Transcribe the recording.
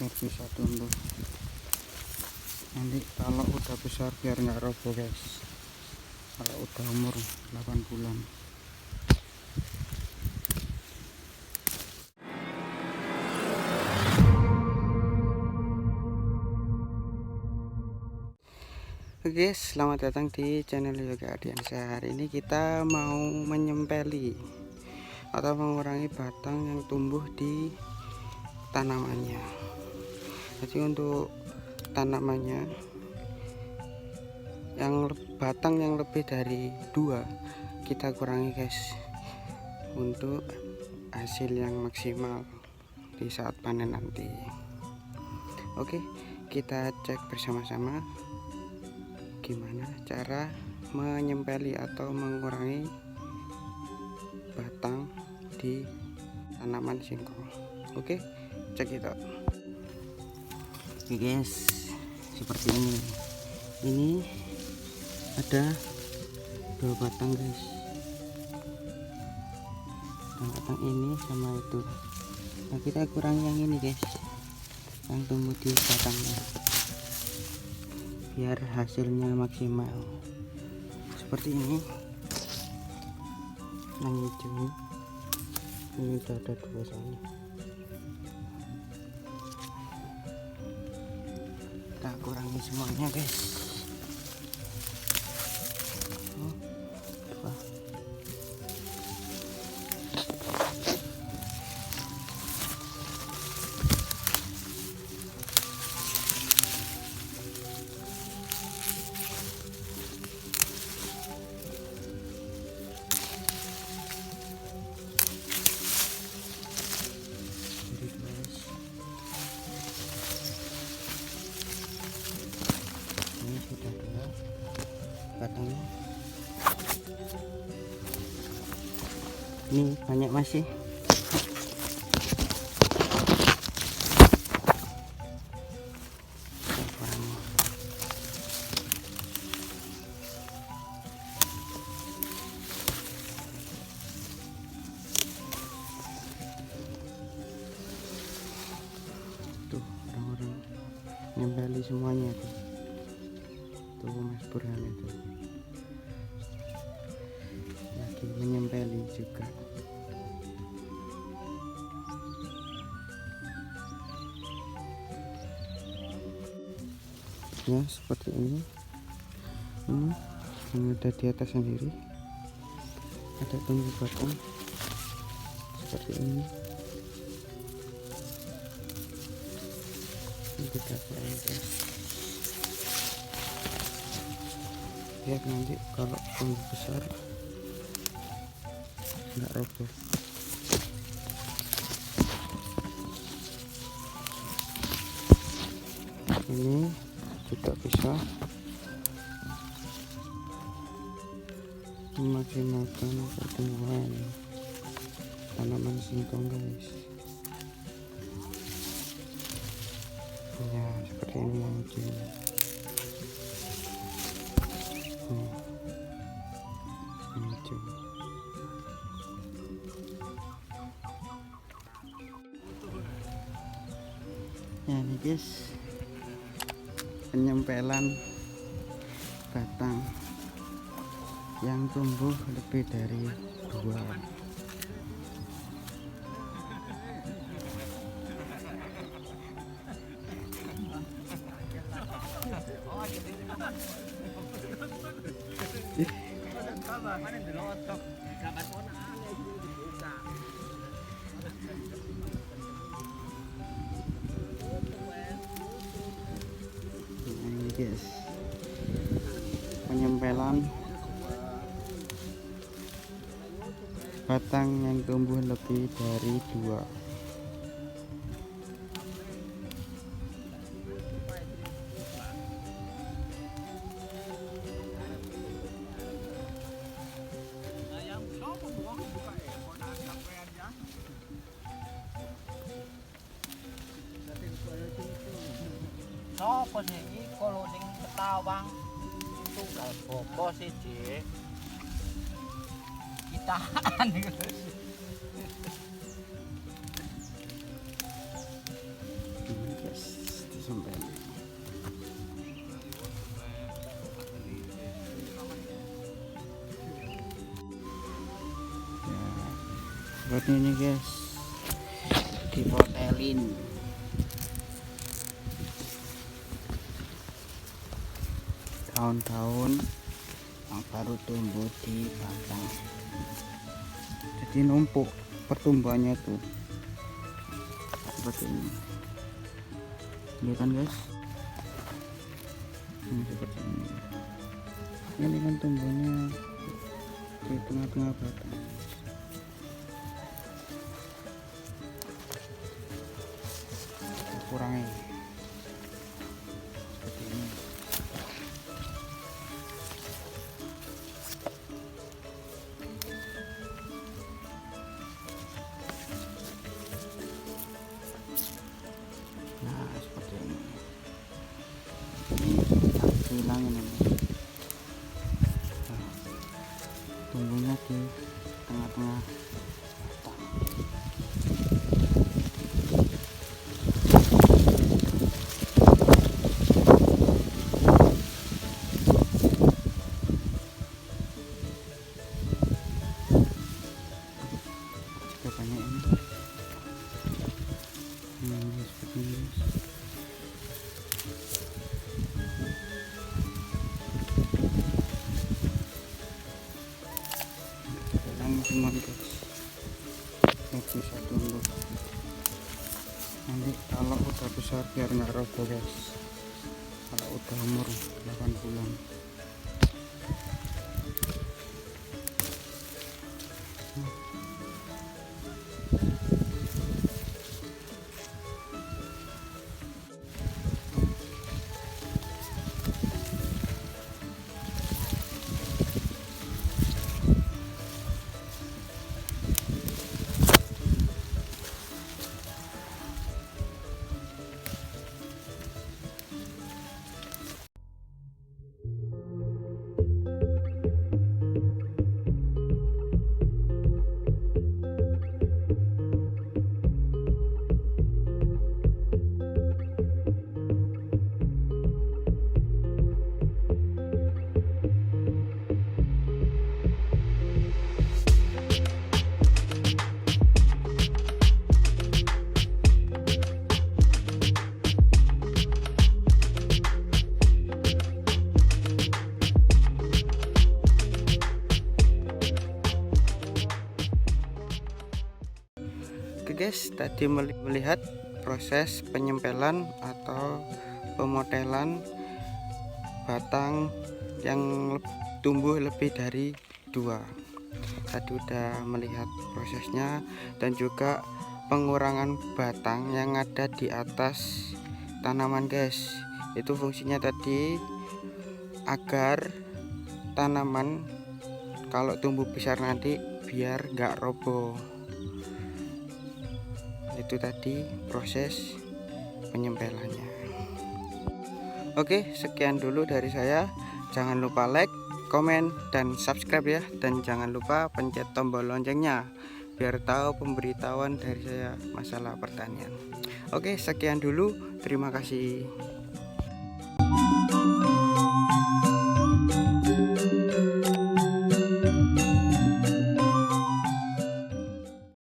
biar bisa tumbuh. Nanti kalau udah besar biar nggak roboh guys, kalau udah umur 8 bulan. Oke, selamat datang di channel Yoga Ardiansyah. Hari ini kita mau menyempeli atau mengurangi batang yang tumbuh di tanamannya. Jadi untuk tanamannya yang batang yang lebih dari 2 kita kurangi guys, untuk hasil yang maksimal di saat panen nanti. Oke, kita cek bersama-sama gimana cara menyempeli atau mengurangi batang di tanaman singkong. Oke, cek itu. Oke guys, seperti ini ada 2 batang guys, batang ini sama itu. Nah, kita kurangi yang ini guys, yang tumbuh di batangnya, biar hasilnya maksimal. Seperti ini. Yang hijau ini udah ada 2 sana. Kita kurangi semuanya guys. Ini sudah 2 batangnya. Ini banyak masih. Tuh orang-orang nyempeli semuanya tuh. Tuh Mas Burhan itu lagi menyempeli juga. Ya seperti ini yang ada di atas sendiri ada tumbuh batang seperti ini. Ini kita kurangi guys, biar nanti kalau tumbuh besar nggak roboh. Ini juga bisa memaksimalkan pertumbuhan tanaman singkong guys. Ya seperti ini yang hijau. Ini hijau. Ya ini guys, penyempelan batang yang tumbuh lebih dari 2. Ini guys, penyempelan batang yang tumbuh lebih dari 2. Sopo sih iki kalau ning Ketawang itu gak bobo sih Dik. Kitaan gitu. Ini guys, disempeli. Ya, seperti ini guys, dipotelin. Daun-daun yang baru tumbuh di batang, jadi numpuk pertumbuhannya tuh seperti ini. Lihat kan guys, seperti ini. Ini kan tumbuhnya di tengah-tengah batang. Kurangi seperti ini. Nah seperti ini. Ini hilangin ini. Nah, tumbuhnya di tengah-tengah batang. Banyak ini seperti ini. Sekarang semua guys, bisa tumbuh. Nanti kalau udah besar biar nggak roboh guys, kalau udah umur 8 bulan. Oke guys, tadi melihat proses penyempelan atau pemotelan batang yang tumbuh lebih dari 2. Tadi udah melihat prosesnya dan juga pengurangan batang yang ada di atas tanaman guys. Itu fungsinya tadi agar tanaman kalau tumbuh besar nanti biar nggak roboh. Itu tadi proses penyempelannya. Oke, sekian dulu dari saya. Jangan lupa like, komen, dan subscribe ya. Dan jangan lupa pencet tombol loncengnya biar tahu pemberitahuan dari saya masalah pertanian. Oke, sekian dulu. Terima kasih.